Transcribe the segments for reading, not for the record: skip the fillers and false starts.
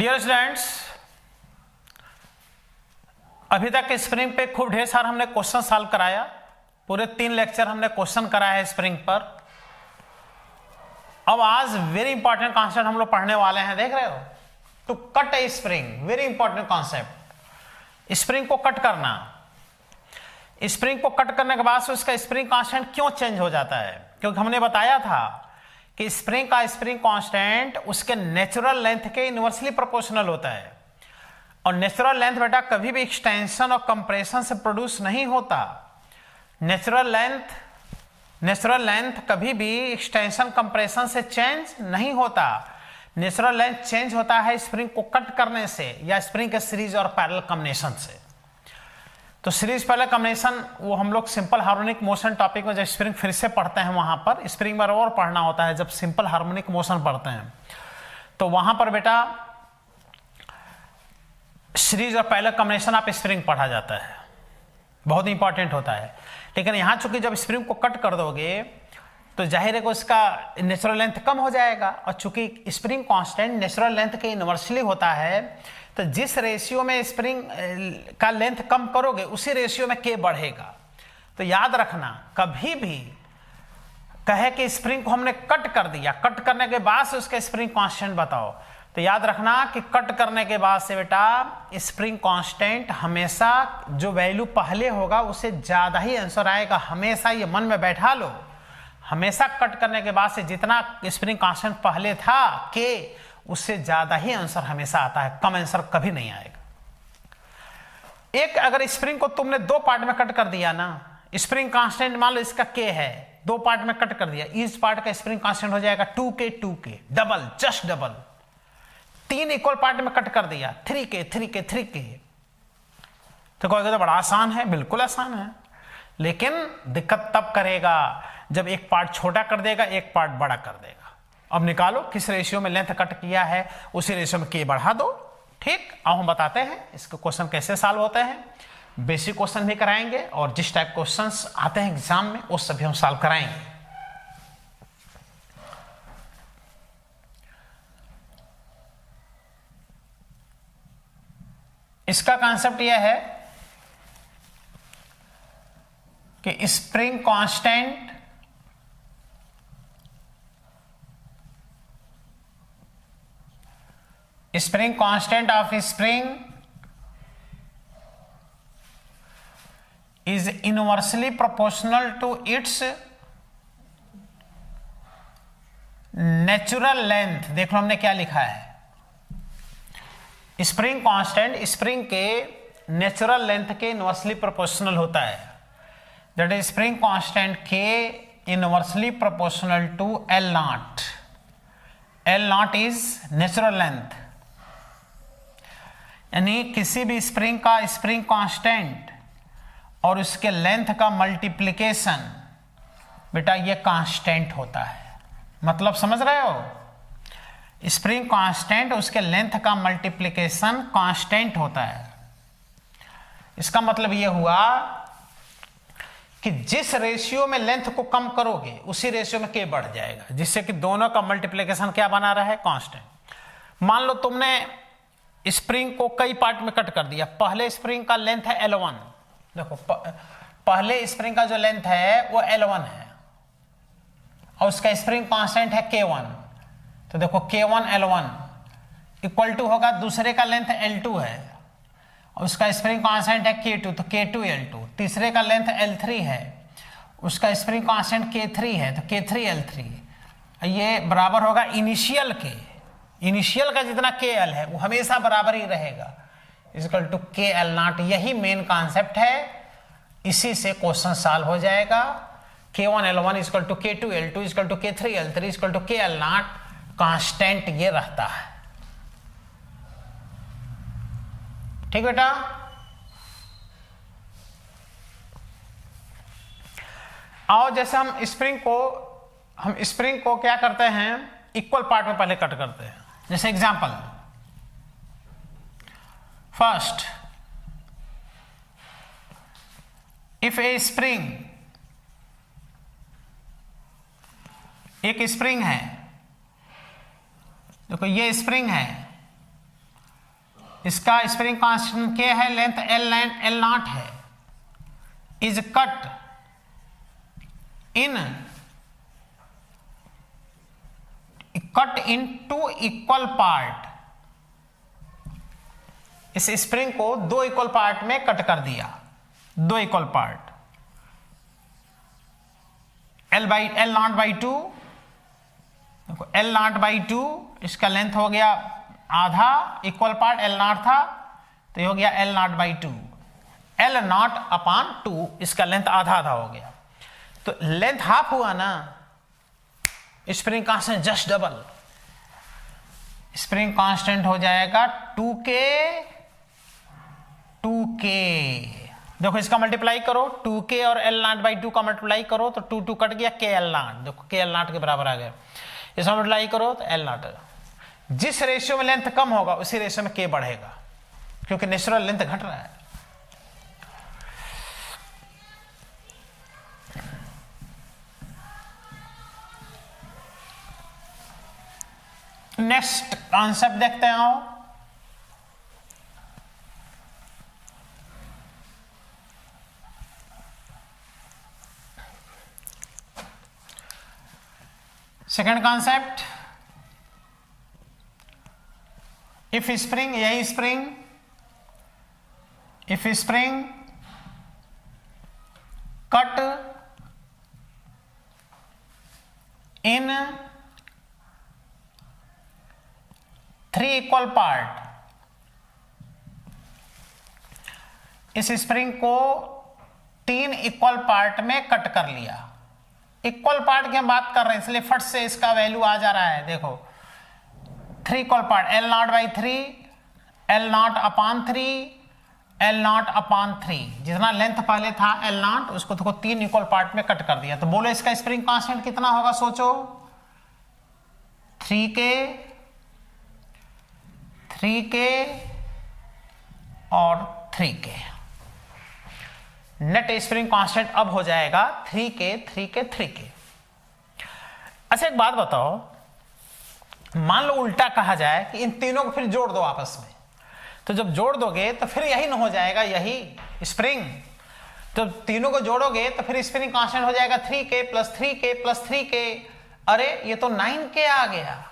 Dear students, अभी तक spring पे खूब ढेर सारा हमने क्वेश्चन सॉल्व कराया। पूरे 3 लेक्चर हमने क्वेश्चन कराया है स्प्रिंग पर। अब आज वेरी इंपॉर्टेंट कॉन्सेप्ट हम लोग पढ़ने वाले हैं। देख रहे हो, to cut a spring, very important concept. Spring को कट करना, स्प्रिंग को कट करने के बाद से उसका स्प्रिंग कांस्टेंट क्यों चेंज हो जाता है, क्योंकि हमने बताया था कि स्प्रिंग का स्प्रिंग कांस्टेंट उसके नेचुरल लेंथ के इनवर्सली प्रोपोर्शनल होता है। और नेचुरल लेंथ बेटा कभी भी एक्सटेंशन और कंप्रेशन से प्रोड्यूस नहीं होता। नेचुरल लेंथ कभी भी एक्सटेंशन कंप्रेशन से चेंज नहीं होता। नेचुरल लेंथ चेंज होता है स्प्रिंग को कट करने से या स्प्रिंग के सीरीज और पैरेलल कॉम्बिनेशन से। तो सीरीज पैरेलल कॉम्बिनेशन वो हम लोग सिंपल हार्मोनिक मोशन टॉपिक में जब स्प्रिंग फिर से पढ़ते हैं, वहां पर स्प्रिंग में और पढ़ना होता है। जब सिंपल हार्मोनिक मोशन पढ़ते हैं तो वहां पर बेटा सीरीज और पैरेलल कॉम्बिनेशन आप स्प्रिंग पढ़ा जाता है, बहुत इंपॉर्टेंट होता है। लेकिन यहां चूंकि जब स्प्रिंग को कट कर दोगे तो जाहिर है कि उसका नेचुरल लेंथ कम हो जाएगा। और चूंकि स्प्रिंग कांस्टेंट नेचुरल लेंथ के इनवर्सली होता है, तो जिस रेशियो में स्प्रिंग का लेंथ कम करोगे उसी रेशियो में के बढ़ेगा। तो याद रखना, कभी भी कहे कि स्प्रिंग को हमने कट कर दिया, कट करने के बाद से उसका स्प्रिंग कांस्टेंट बताओ, तो याद रखना कि कट करने के बाद से बेटा स्प्रिंग कांस्टेंट हमेशा जो वैल्यू पहले होगा उससे ज्यादा ही आंसर आएगा। हमेशा ये मन में बैठा लो, हमेशा कट करने के बाद से जितना स्प्रिंग कांस्टेंट पहले था के, उससे ज्यादा ही आंसर हमेशा आता है, कम आंसर कभी नहीं आएगा। एक अगर स्प्रिंग को तुमने 2 पार्ट में कट कर दिया ना, स्प्रिंग कांस्टेंट मान लो इसका के है, 2 पार्ट में कट कर दिया, इस पार्ट का स्प्रिंग कांस्टेंट हो जाएगा 2k, double, just double. 3 equal part में कट कर दिया 3k। तो कहोगे तो बड़ा आसान है, बिल्कुल आसान है, लेकिन दिक्कत तब करेगा जब एक पार्ट छोटा कर देगा, एक पार्ट बड़ा कर देगा। अब निकालो किस रेशियो में लेंथ कट किया है, उसी रेशियो में के बढ़ा दो। ठीक, अब हम बताते हैं इसके क्वेश्चन कैसे सॉल्व होते हैं। बेसिक क्वेश्चन भी कराएंगे और जिस टाइप क्वेश्चंस आते हैं एग्जाम में वो सभी हम सॉल्व कराएंगे। इसका कॉन्सेप्ट यह है कि spring constant of a spring is inversely proportional to its natural length। देख लो हमने क्या लिखा है, स्प्रिंग कांस्टेंट स्प्रिंग के नेचुरल लेंथ के इनवर्सली प्रोपोर्शनल होता है। दैट इज स्प्रिंग कांस्टेंट के inversely proportional to L naught. L naught is natural length, यानी किसी भी स्प्रिंग का स्प्रिंग कांस्टेंट और उसके लेंथ का मल्टीप्लिकेशन बेटा ये कांस्टेंट होता है। मतलब समझ रहे हो, स्प्रिंग कांस्टेंट उसके लेंथ का मल्टीप्लिकेशन कांस्टेंट होता है। इसका मतलब ये हुआ कि जिस रेशियो में लेंथ को कम करोगे उसी रेशियो में के बढ़ जाएगा, जिससे कि दोनों का मल्टीप्लिकेशन क्या बना रहा है, कांस्टेंट। मान लो तुमने स्प्रिंग को कई पार्ट में कट कर दिया। पहले स्प्रिंग का लेंथ है L1, देखो पहले स्प्रिंग का जो लेंथ है वो L1 है और उसका स्प्रिंग कांस्टेंट है K1। तो देखो K1 L1 इक्वल टू होगा दूसरे का लेंथ L2 है और उसका स्प्रिंग कांस्टेंट है K2, तो K2 L2। तीसरे का लेंथ L3 है, उसका स्प्रिंग कांस्टेंट K3 है, तो K3 L3। ये बराबर होगा इनिशियल के, इनिशियल का जितना KL है वो हमेशा बराबर ही रहेगा, इक्वल टू KL नॉट। यही मेन कॉन्सेप्ट है, इसी से क्वेश्चन सॉल्व हो जाएगा। K1 L1 equal to K2 L2 equal to K3 L3 equal to KL naught, constant ये रहता है। ठीक बेटा, और जैसे हम स्प्रिंग को क्या करते हैं, इक्वल पार्ट में पहले कट करते हैं। जैसे example, first, if A spring, एक स्प्रिंग है, देखो ये स्प्रिंग है इसका स्प्रिंग कांस्टेंट के है, लेंथ एल नॉट है, is cut in two equal part. इस स्प्रिंग को 2 इक्वल पार्ट में कट कर दिया, 2 equal part. L naught by 2, L naught by 2, इसका लेंथ हो गया आधा, इक्वल पार्ट एल नॉट था तो ये हो गया L naught by 2, L not upon 2, इसका लेंथ आधा आधा हो गया, तो लेंथ हाफ हुआ ना, spring constant just double, spring constant हो जाएगा 2k। देखो इसका मल्टीप्लाई करो, 2k और एल नॉट बाई 2 का मल्टीप्लाई करो तो 2 कट गया, k एल नॉट, देखो k एल नॉट के बराबर आ गया, इसका मल्टीप्लाई करो तो एल नॉट। जिस रेशियो में लेंथ कम होगा उसी रेशियो में k बढ़ेगा, क्योंकि नेचुरल लेंथ घट रहा है। नेक्स्ट कॉन्सेप्ट देखते हैं। आओ, सेकेंड कॉन्सेप्ट, इफ स्प्रिंग, यही spring, if spring cut in 3 equal part, इस स्प्रिंग को 3 इक्वल पार्ट में कट कर लिया। इक्वल पार्ट की हम बात कर रहे हैं इसलिए फट से इसका वैल्यू आ जा रहा है। देखो 3 equal part, L naught by 3, L not upon 3, L not upon 3, जितना लेंथ पहले था एल नॉट उसको देखो 3 इक्वल पार्ट में कट कर दिया। तो बोलो इसका स्प्रिंग कांस्टेंट कितना होगा, सोचो, 3k और 3k। नेट स्प्रिंग कांस्टेंट अब हो जाएगा 3k। अच्छा एक बात बताओ, मान लो उल्टा कहा जाए कि इन तीनों को फिर जोड़ दो आपस में, तो जब जोड़ दोगे तो फिर यही ना हो जाएगा, यही स्प्रिंग। जब तीनों को जोड़ोगे तो फिर स्प्रिंग कांस्टेंट हो जाएगा 3k plus 3k plus 3k। अरे ये तो 9k आ गया।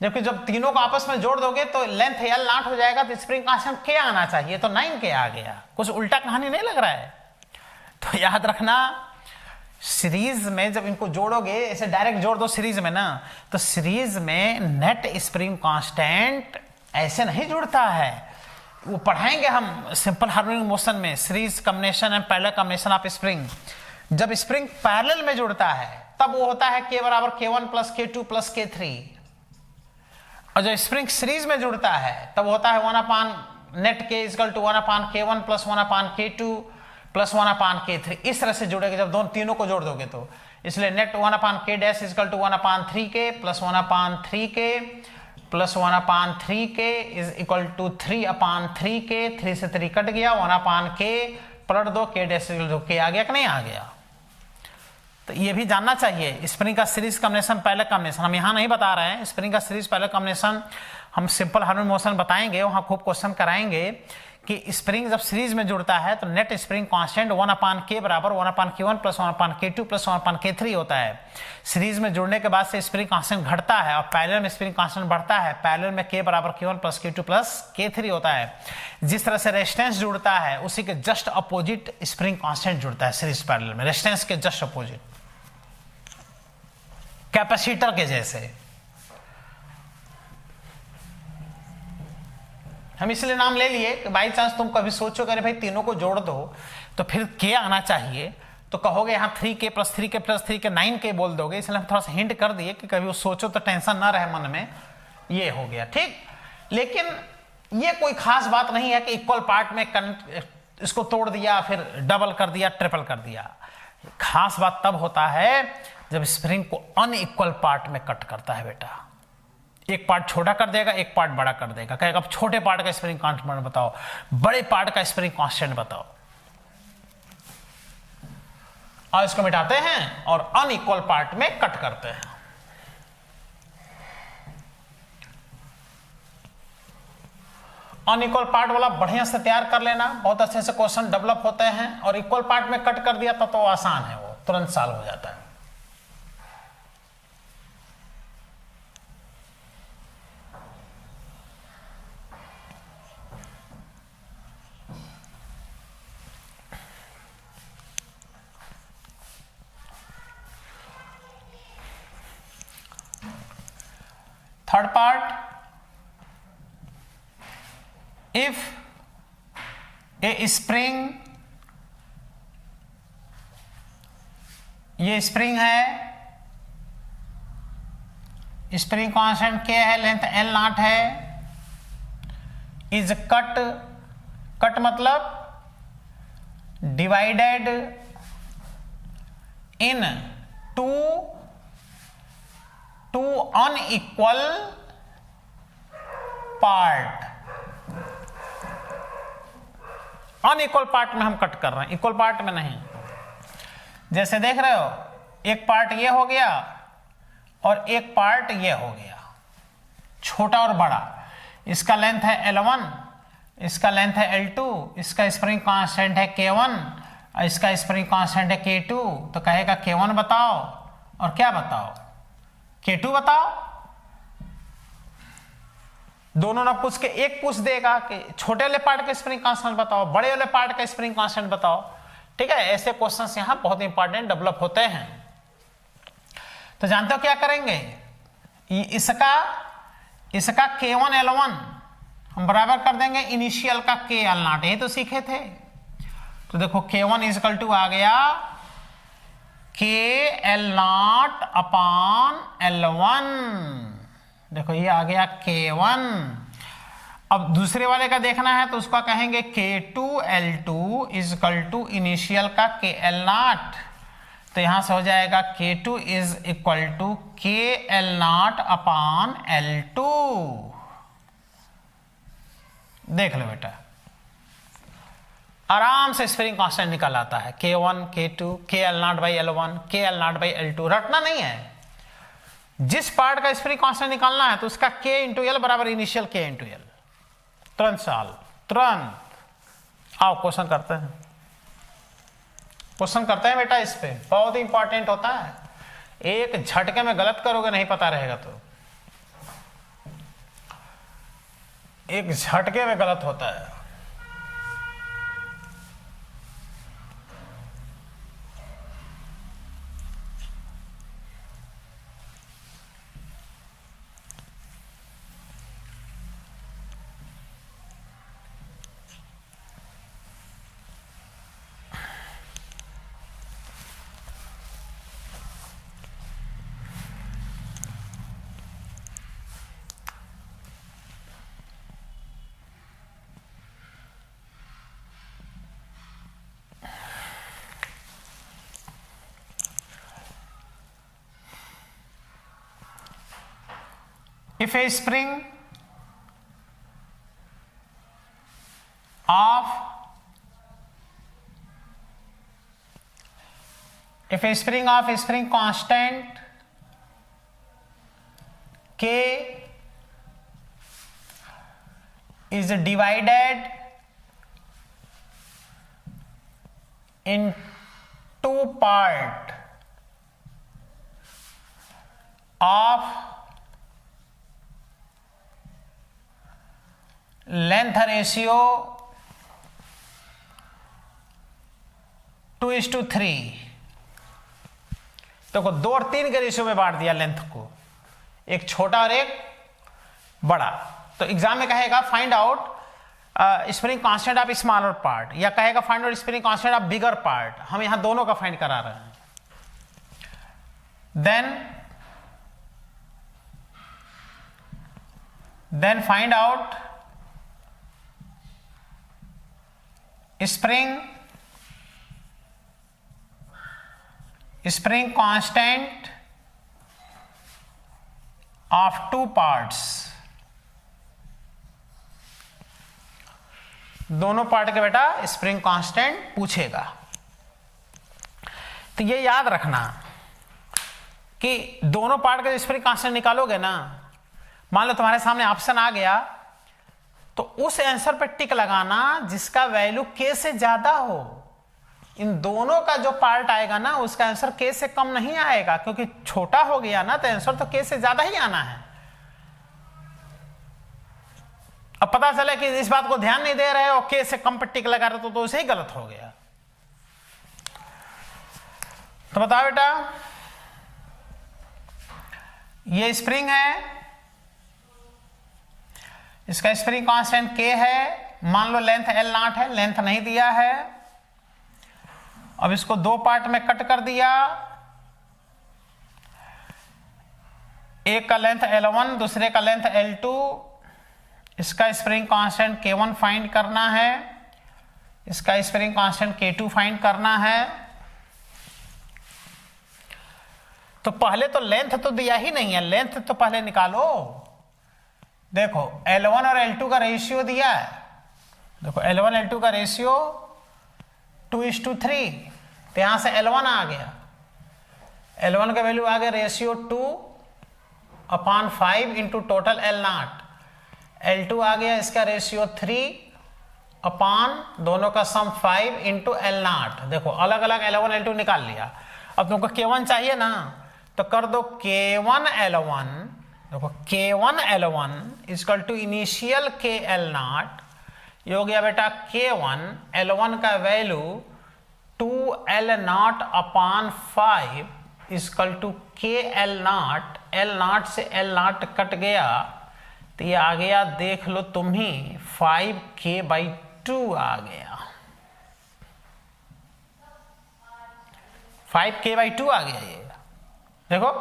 जबकि जब तीनों को आपस में जोड़ दोगे तो लेंथ एल नॉट हो जाएगा, तो स्प्रिंग कांस्टेंट k आना चाहिए, तो 9k आ गया। कुछ उल्टा कहानी नहीं लग रहा है? तो याद रखना, सीरीज में जब इनको जोड़ोगे, ऐसे डायरेक्ट जोड़ दो सीरीज में ना, तो सीरीज में नेट स्प्रिंग कांस्टेंट ऐसे नहीं जुड़ता है। वो पढ़ाएंगे हम सिंपल हार्मोनिक मोशन में, series combination and parallel combination of spring. जब स्प्रिंग पैरेलल में जुड़ता है तब वो होता है k बराबर k1 plus k2 plus k3, और जब स्प्रिंग सीरीज में जुड़ता है तब होता है 1 upon net k equal to 1 upon k1 plus 1 upon k2 plus 1 upon k3। इस तरह से जुड़ेगा जब दोनों तीनों को जोड़ दोगे तो। इसलिए net 1 upon k dash equal to 1 upon 3k plus 1 upon 3k plus 1 upon 3k is equal to 3 upon 3k। 3 से 3 कट गया, 1 अपान k पलट दो, k dash equal to k आ गया कि नहीं आ गया? तो ये भी जानना चाहिए। स्प्रिंग का सीरीज कॉम्बिनेशन पैरेलल कॉम्बिनेशन हम यहाँ नहीं बता रहे हैं। स्प्रिंग का सीरीज पैरेलल कॉम्बिनेशन हम सिंपल हार्मोनिक मोशन बताएंगे, वहाँ खूब क्वेश्चन कराएंगे कि स्प्रिंग जब सीरीज में जुड़ता है तो net spring constant 1 upon k बराबर 1 upon k1 plus 1 upon k2 plus 1 upon k3 होता है। सीरीज में जुड़ने के बाद से स्प्रिंग कांस्टेंट घटता है और पैरेलल में स्प्रिंग कांस्टेंट बढ़ता है। पैरेलल में k बराबर k1 plus k2 plus k3 होता है। जिस तरह से रेजिस्टेंस जुड़ता है उसी के जस्ट अपोजिट स्प्रिंग कांस्टेंट जुड़ता है सीरीज पैरेलल में, रेजिस्टेंस के जस्ट अपोजिट, कैपेसिटर के जैसे। हम इसलिए नाम ले लिए कि बाई चांस तुम कभी सोचो अरे भाई तीनों को जोड़ दो तो फिर k आना चाहिए, तो कहोगे यहाँ 3k plus 3k plus 3k 9k बोल दोगे। इसलिए हम थोड़ा सा हिंट कर दिए कि कभी वो सोचो तो टेंशन ना रहे मन में। ये हो गया ठीक। लेकिन ये कोई खास बात नहीं है कि इक्वल पार्ट में इसको तोड़ दिया फिर डबल कर दिया ट्रिपल कर दिया। खास बात तब होता है जब स्प्रिंग को अनइक्वल पार्ट में कट करता है बेटा। एक पार्ट छोटा कर देगा, एक पार्ट बड़ा कर देगा। कहेगा अब छोटे पार्ट का स्प्रिंग कांस्टेंट बताओ, बड़े पार्ट का स्प्रिंग कांस्टेंट बताओ, और इसको मिटाते हैं और अनइक्वल पार्ट में कट करते हैं। अनइक्वल पार्ट वाला बढ़िया से तैयार कर लेना, बहुत अच्छे से क्वेश्चन डेवलप होते हैं, और इक्वल पार्ट में कट कर दिया तो आसान है, वो तुरंत सॉल्व हो जाता है। Third part, if a spring, ये स्प्रिंग है, स्प्रिंग कांस्टेंट K है, लेंथ L नॉट है, इज कट, कट मतलब divided in two unequal part. Unequal part में हम कट कर रहे हैं, इक्वल पार्ट में नहीं। जैसे देख रहे हो, एक पार्ट ये हो गया और एक पार्ट ये हो गया, छोटा और बड़ा। इसका लेंथ है L1, इसका लेंथ है L2, इसका स्प्रिंग कांस्टेंट है K1, और इसका स्प्रिंग कांस्टेंट है K2। तो कहेगा K1 बताओ और क्या बताओ, K2 बताओ। दोनों ना पूछ के एक पूछ देगा कि छोटे वाले पार्ट का स्प्रिंग कांस्टेंट बताओ, बड़े वाले पार्ट का स्प्रिंग कांस्टेंट बताओ। ठीक है, ऐसे क्वेश्चंस यहां बहुत इंपॉर्टेंट डेवलप होते हैं। तो जानते हो क्या करेंगे, इसका K1 L1 हम बराबर कर देंगे इनिशियल का K L नॉट, यही तो सीखे थे। तो देखो K1 इक्वल टू आ गया K L naught upon L1, देखो ये आ गया K1। अब दूसरे वाले का देखना है तो उसका कहेंगे K2 L2 equal to initial का K L नॉट, तो यहां से हो जाएगा K2 is equal to K L naught upon L2। देख लो बेटा, आराम से स्प्रिंग कांस्टेंट निकल आता है, K1 K2 K L not by L1 K L not by L2। रटना नहीं है, जिस पार्ट का स्प्रिंग कांस्टेंट निकालना है तो उसका K इंटू L बराबर इनिशियल K इंटू L। तुरंत सॉल्व, तुरंत। आओ क्वेश्चन करते हैं, क्वेश्चन करते हैं बेटा। इस पे बहुत इंपॉर्टेंट होता है, एक झटके में गलत करोगे नहीं पता रहेगा तो, एक झटके में गलत होता है। If a spring of a spring constant K is divided in two part of length ratio 2:3, तो 2 और 3 के रेशियो में बांट दिया लेंथ को, एक छोटा और एक बड़ा। तो एग्जाम में कहेगा find out spring constant of smaller part, या कहेगा find out spring constant of bigger part. हम यहां दोनों का फाइंड करा रहे हैं। Then find out spring constant of two parts, दोनों पार्ट के बेटा स्प्रिंग कांस्टेंट पूछेगा। तो ये याद रखना कि दोनों पार्ट का स्प्रिंग कांस्टेंट निकालोगे ना, मान लो तुम्हारे सामने ऑप्शन आ गया तो उस आंसर पे टिक लगाना जिसका वैल्यू k से ज्यादा हो। इन दोनों का जो पार्ट आएगा ना उसका आंसर k से कम नहीं आएगा, क्योंकि छोटा हो गया ना तो आंसर तो k से ज्यादा ही आना है। अब पता चले कि इस बात को ध्यान नहीं दे रहे और k से कम पे टिक लगा रहे तो उसे ही गलत हो गया। तो बताओ बेटा, ये स्प्रिंग है, इसका स्प्रिंग कांस्टेंट k है, मान लो लेंथ L0 है, लेंथ नहीं दिया है। अब इसको दो पार्ट में कट कर दिया, एक का लेंथ L1 दूसरे का लेंथ L2। इसका स्प्रिंग कांस्टेंट K1 फाइंड करना है, इसका स्प्रिंग कांस्टेंट K2 फाइंड करना है। तो पहले तो लेंथ तो दिया ही नहीं है, लेंथ तो पहले निकालो। देखो L1 और L2 का रेशियो दिया है, देखो L1 L2 का रेशियो 2:3, तो यहां से L1 आ गया, L1 का वैल्यू आ गया ratio 2/5 into total L0। L2 आ गया इसका रेशियो 3 दोनों का सम 5 इंटू L0। देखो अलग अलग L1 L2 निकाल लिया। अब तुमको K1 चाहिए ना, तो कर दो K1 L1, देखो K1 L1 equal to initial K L0, ये हो गया बेटा K1 L1 का value 2L0/5 equal to K L0। L0 से L0 कट गया तो ये आ गया, देख लो तुम ही, 5K/2 आ गया, 5K/2 आ गया। ये देखो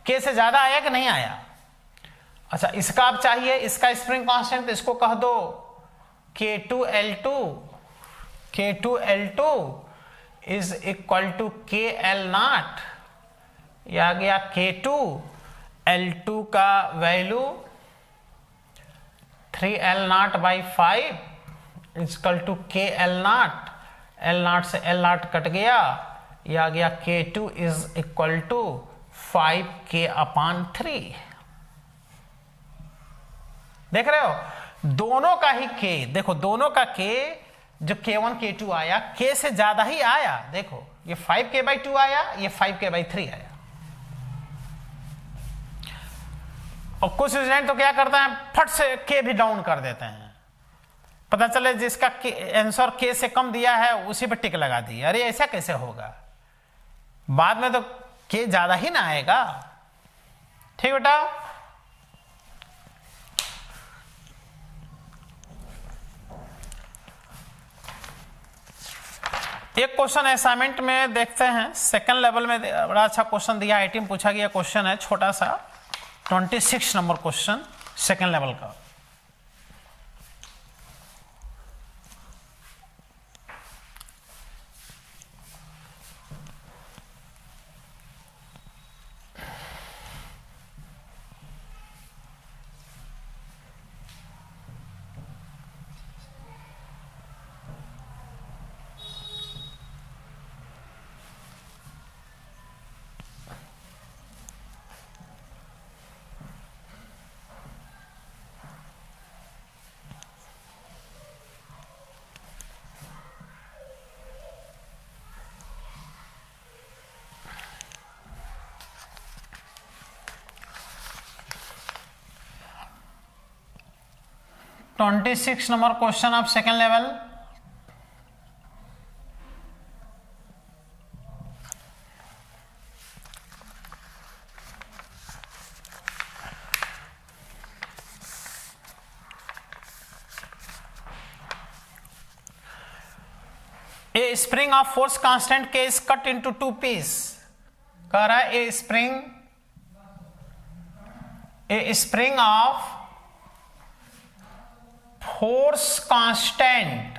K से ज्यादा आया कि नहीं आया। अच्छा इसका अब चाहिए, इसका स्प्रिंग कांस्टेंट, तो इसको कह दो K2L2, K2L2 is equal to KL0। यह आ गया K2L2 का value 3L0/5 equal to KL0। L0 से L0 कट गया, यह आ गया K2 is equal to 5K/3। देख रहे हो दोनों का ही K, देखो दोनों का K जो K1 K2 आया K से ज्यादा ही आया। देखो ये 5K/2 आया, ये 5K/3 आया। और कुछ स्टूडेंट तो क्या करते हैं, फट से K भी डाउन कर देते हैं, पता चले जिसका आंसर K से कम दिया है उसी पर टिक लगा दी। अरे ऐसा कैसे होगा, बाद में तो K ज्यादा ही ना आएगा। ठीक बेटा, एक क्वेश्चन असाइनमेंट में देखते हैं, सेकंड लेवल में बड़ा अच्छा क्वेश्चन दिया, 18 पूछा गया क्वेश्चन है, छोटा सा 26 नंबर क्वेश्चन सेकंड लेवल का। तो 26 number question of second level. A spring of force constant के इज कट इनटू 2 पीस। कह रहा है ए spring of force constant,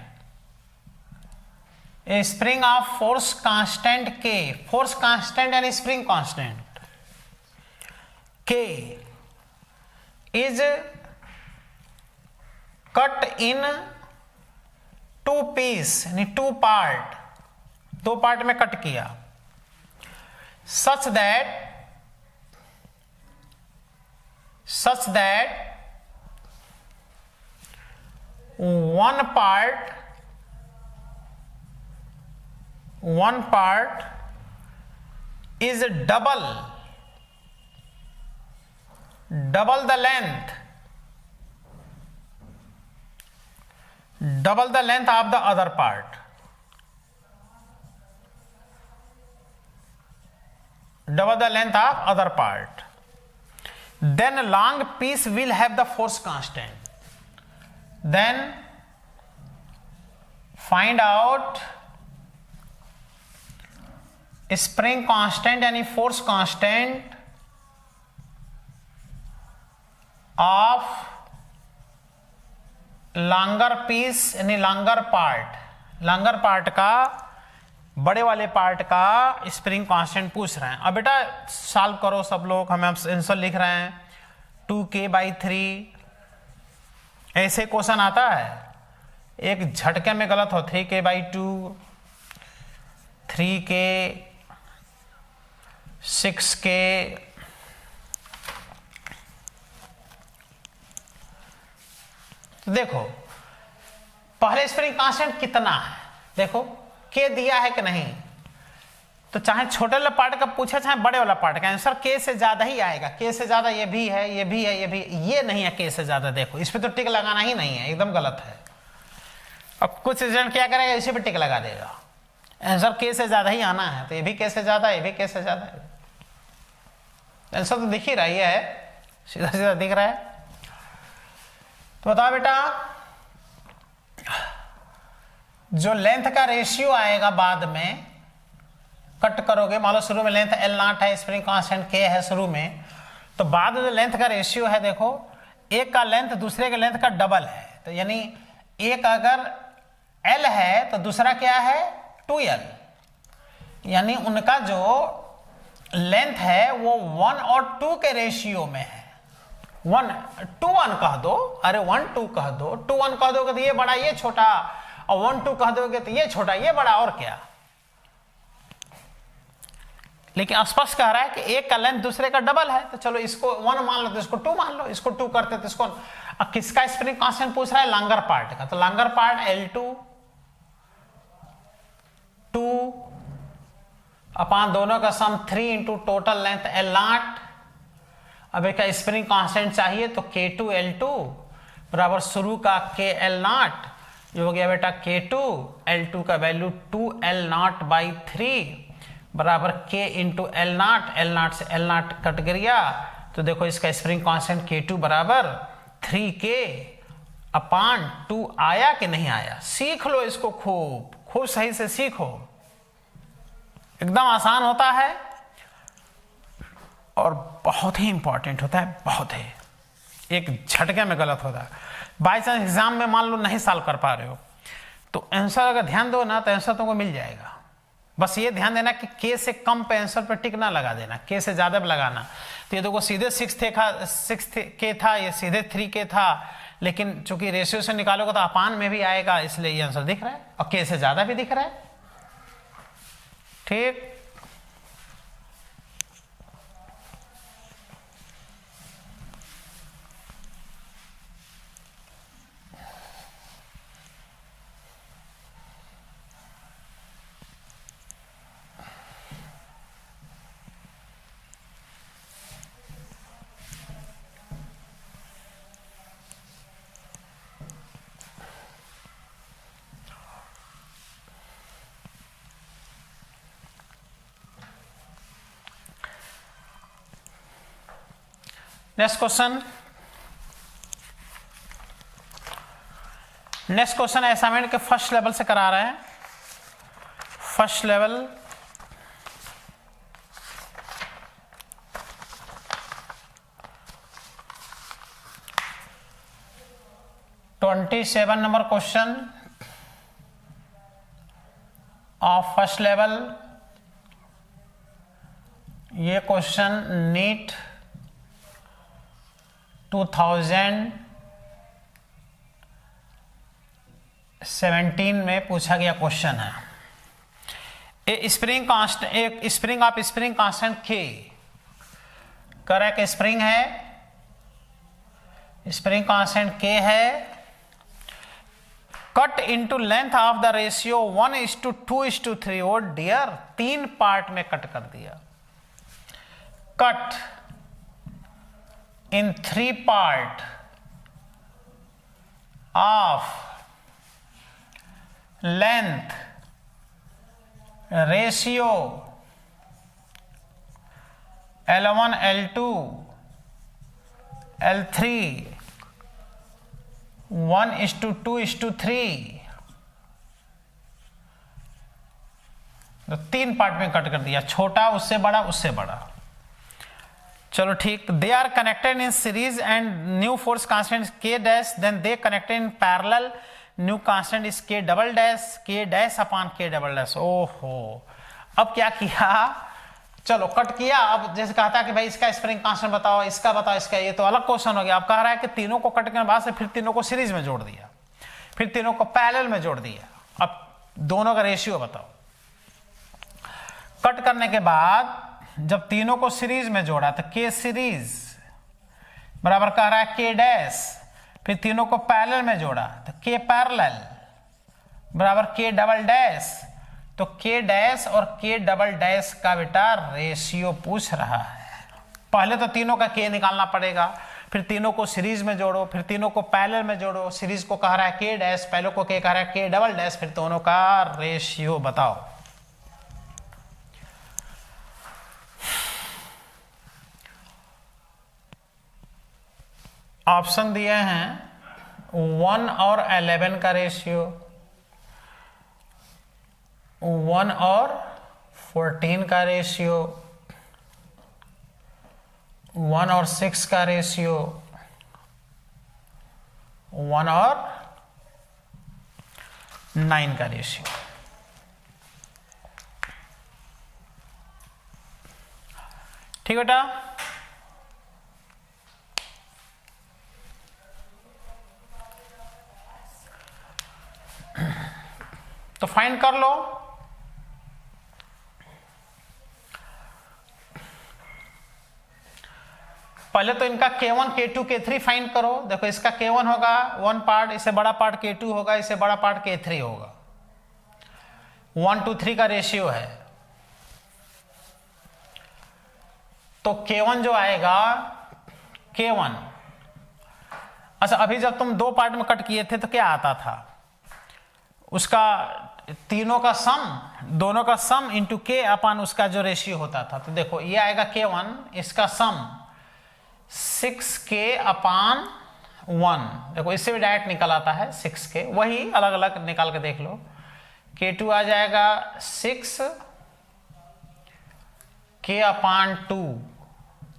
A spring of force constant के, फोर्स कांस्टेंट यानी स्प्रिंग कांस्टेंट के is cut in 2 piece यानी 2 part, 2 part में cut किया, such that one part is double the length of the other part. Double the length of other part. Then long piece will have the force constant. Then find out spring constant यानी force constant of longer piece यानी longer part का, बड़े वाले part का spring constant पूछ रहे हैं। अब बेटा सॉल्व करो सब लोग, हमें आंसर लिख रहे हैं 2k/3। ऐसे क्वेश्चन आता है, एक झटके में गलत हो 3k/2, 3k, 6k, तो देखो पहले स्प्रिंग कांस्टेंट कितना है, देखो के दिया है कि नहीं, तो चाहे छोटे वाला पार्ट का पूछे चाहे बड़े वाला पार्ट का, आंसर के से ज्यादा ही आएगा। के से ज्यादा ये भी है, ये भी है, ये भी, ये नहीं है के से ज्यादा। देखो इस पे तो टिक लगाना ही नहीं है, एकदम गलत है। अब कुछ स्टूडेंट क्या करेगा, इसी पे टिक लगा देगा, आंसर के से ज्यादा ही आना है, तो ये भी के से ज्यादा, ये भी के से ज्यादा है। आंसर तो दिख ही रहा है, सीधा सीधा दिख रहा है। तो बताओ बेटा, जो लेंथ का रेशियो आएगा बाद में कट करोगे, मान लो शुरू में लेंथ L0 है, स्प्रिंग कांस्टेंट K है शुरू में, तो बाद में जो लेंथ का रेशियो है, देखो एक का लेंथ दूसरे के लेंथ का डबल है, तो यानी एक अगर L है तो दूसरा क्या है 2L, यानी उनका जो लेंथ है वो 1 और 2 के रेशियो में है। 1 to 1 कह दो, अरे 1 2 कह दो, 2 1 कह दोगे तो ये बड़ा ये छोटा, और 1 2 कह दोगे तो ये छोटा ये बड़ा, और क्या। लेकिन स्पष्ट कह रहा है कि एक का लेंथ दूसरे का डबल है, तो चलो इसको 1 मान लो तो इसको 2 मान लो, इसको 2 करते तो इसको। अब किसका स्प्रिंग कांस्टेंट पूछ रहा है, लॉन्गर पार्ट का, तो लॉन्गर पार्ट L2 2 अपान दोनों का सम 3 इंटू टोटल लेंथ L0। अब एक स्प्रिंग कांस्टेंट चाहिए तो K2 L2 बराबर शुरू का K L0, जो हो गया बेटा K2, L2 का वैल्यू 2L0/3 बराबर K इंटू L0, L0 से L0 कट गया, तो देखो इसका स्प्रिंग कांस्टेंट K2 बराबर 3K अपान 2 आया कि नहीं आया। सीख लो इसको, खूब सही से सीखो, एकदम आसान होता है और बहुत ही इंपॉर्टेंट होता है, बहुत है, एक झटके में गलत होता है। बाई चांस एग्जाम में मान लो नहीं सॉल्व कर पा रहे हो तो आंसर अगर ध्यान दो ना तो आंसर तुमको मिल जाएगा। बस ये ध्यान देना कि के से कम पे आंसर पे टिक ना लगा देना, के से ज्यादा पे लगाना। तो ये देखो सीधे 6K था, ये सीधे 3K था, लेकिन चूंकि रेशियो से निकालोगे तो अपान में भी आएगा, इसलिए ये आंसर दिख रहा है और के से ज्यादा भी दिख रहा है। ठीक, नेक्स्ट क्वेश्चन असाइनमेंट के फर्स्ट लेवल से करा रहे हैं। First level (27) number question of first level. ये क्वेश्चन नीट 2017 में पूछा गया क्वेश्चन है। एक स्प्रिंग कांस्टेंट K करें कि स्प्रिंग कांस्टेंट K है, cut into length of the ratio 1:2:3। Oh dear, 3 part में कट कर दिया। Cut in 3 part of length ratio L1 L2 L3 1:2:3। तो 3 पार्ट में कट कर दिया, छोटा, उससे बड़ा, उससे बड़ा। चलो ठीक। They are connected in series and new force constant K dash, then they connected in parallel, new constant is K double dash, K dash upon K double dash. ओहो, अब क्या किया, चलो कट किया। अब जैसे कहता है कि भाई इसका स्प्रिंग कांस्टेंट बताओ, इसका बताओ, इसका, ये तो अलग क्वेश्चन हो गया। अब कह रहा है कि तीनों को कट करने के बाद से फिर तीनों को सीरीज में जोड़ दिया, फिर तीनों को पैरेलल में जोड़ दिया। अब दोनों का रेशियो बताओ। कट करने के बाद जब तीनों को सीरीज में जोड़ा तो K सीरीज बराबर कह रहा है K डैश, फिर तीनों को पैरेलल में जोड़ा तो K पैरेलल बराबर K डबल डैश। तो K डैश और K डबल डैश का बेटा रेशियो पूछ रहा है। पहले तो तीनों का K निकालना पड़ेगा, फिर तीनों को सीरीज में जोड़ो, फिर तीनों को पैरेलल में जोड़ो। सीरीज को कह रहा है K डैश, पहले को K कह रहा है K डबल डैश, फिर दोनों का रेशियो बताओ। ऑप्शन दिए हैं 1 और 11 का रेशियो, 1 और 14 का रेशियो, 1 और 6 का रेशियो, 1 और 9 का रेशियो। ठीक बेटा, तो फाइंड कर लो। पहले तो इनका K1 K2 K3 फाइंड करो। देखो इसका K1 होगा 1 पार्ट, इससे बड़ा पार्ट K2 होगा, इससे बड़ा पार्ट K3 होगा। 1:3 का रेशियो है, तो K1 जो आएगा K1। अच्छा, अभी जब तुम 2 पार्ट में कट किए थे तो क्या आता था, उसका तीनों का सम, दोनों का सम इंटू K अपान उसका जो रेशियो होता था। तो देखो ये आएगा K1, इसका सम 6K अपान 1। देखो इससे भी डायरेक्ट निकल आता है 6K, वही अलग अलग निकाल के देख लो। K2 आ जाएगा 6K अपान 2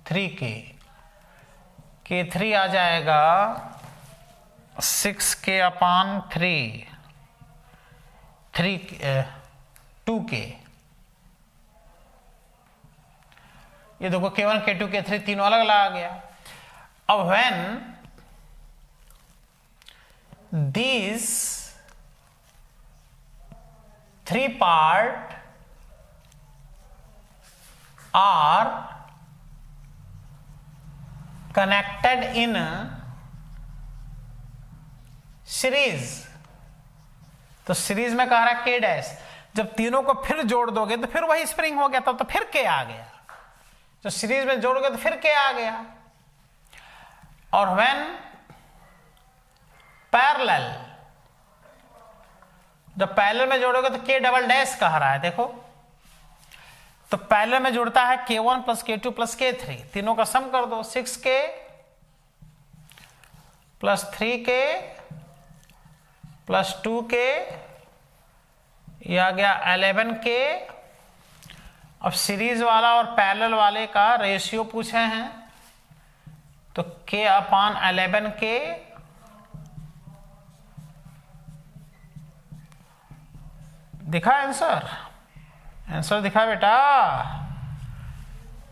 3K। K3 आ जाएगा 6K अपान 2K। ये देखो K1 K2 K3 तीनों अलग अलग आ गया। अब when these 3 part are connected in series, तो सीरीज में कह रहा है K डैश। जब तीनों को फिर जोड़ दोगे तो फिर वही स्प्रिंग हो गया, तब तो फिर K आ गया। जो सीरीज में जोड़ोगे तो फिर K आ गया। और व्हेन पैरेलल, जब पैरेलल में जोड़ोगे तो K डबल डैश कह रहा है। देखो तो पैरेलल में जुड़ता है K1 plus K2 plus K3, तीनों का सम कर दो। 6K plus 3K plus 2K, यह आ गया 11K। अब सीरीज वाला और पैरेलल वाले का रेशियो पूछे हैं, तो K अपान 11K दिखा आंसर। आंसर दिखा बेटा,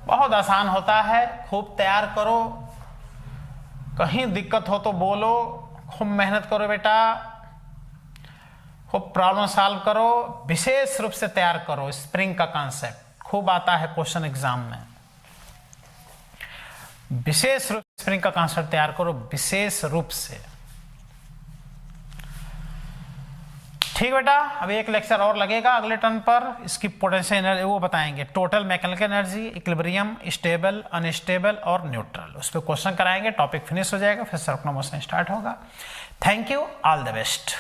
बहुत आसान होता है। खूब तैयार करो, कहीं दिक्कत हो तो बोलो, खूब मेहनत करो बेटा, खूब प्रॉब्लम सॉल्व करो, विशेष रूप से तैयार करो। स्प्रिंग का कॉन्सेप्ट खूब आता है क्वेश्चन एग्जाम में। विशेष रूप से स्प्रिंग का कॉन्सेप्ट तैयार करो, विशेष रूप से। ठीक बेटा, अभी एक लेक्चर और लगेगा अगले टर्न पर, इसकी पोटेंशियल एनर्जी वो बताएंगे, total mechanical energy, equilibrium, stable, unstable और न्यूट्रल, उस पर क्वेश्चन कराएंगे, टॉपिक फिनिश हो जाएगा, फिर सर्कुलर मोशन स्टार्ट होगा। Thank you, all the best.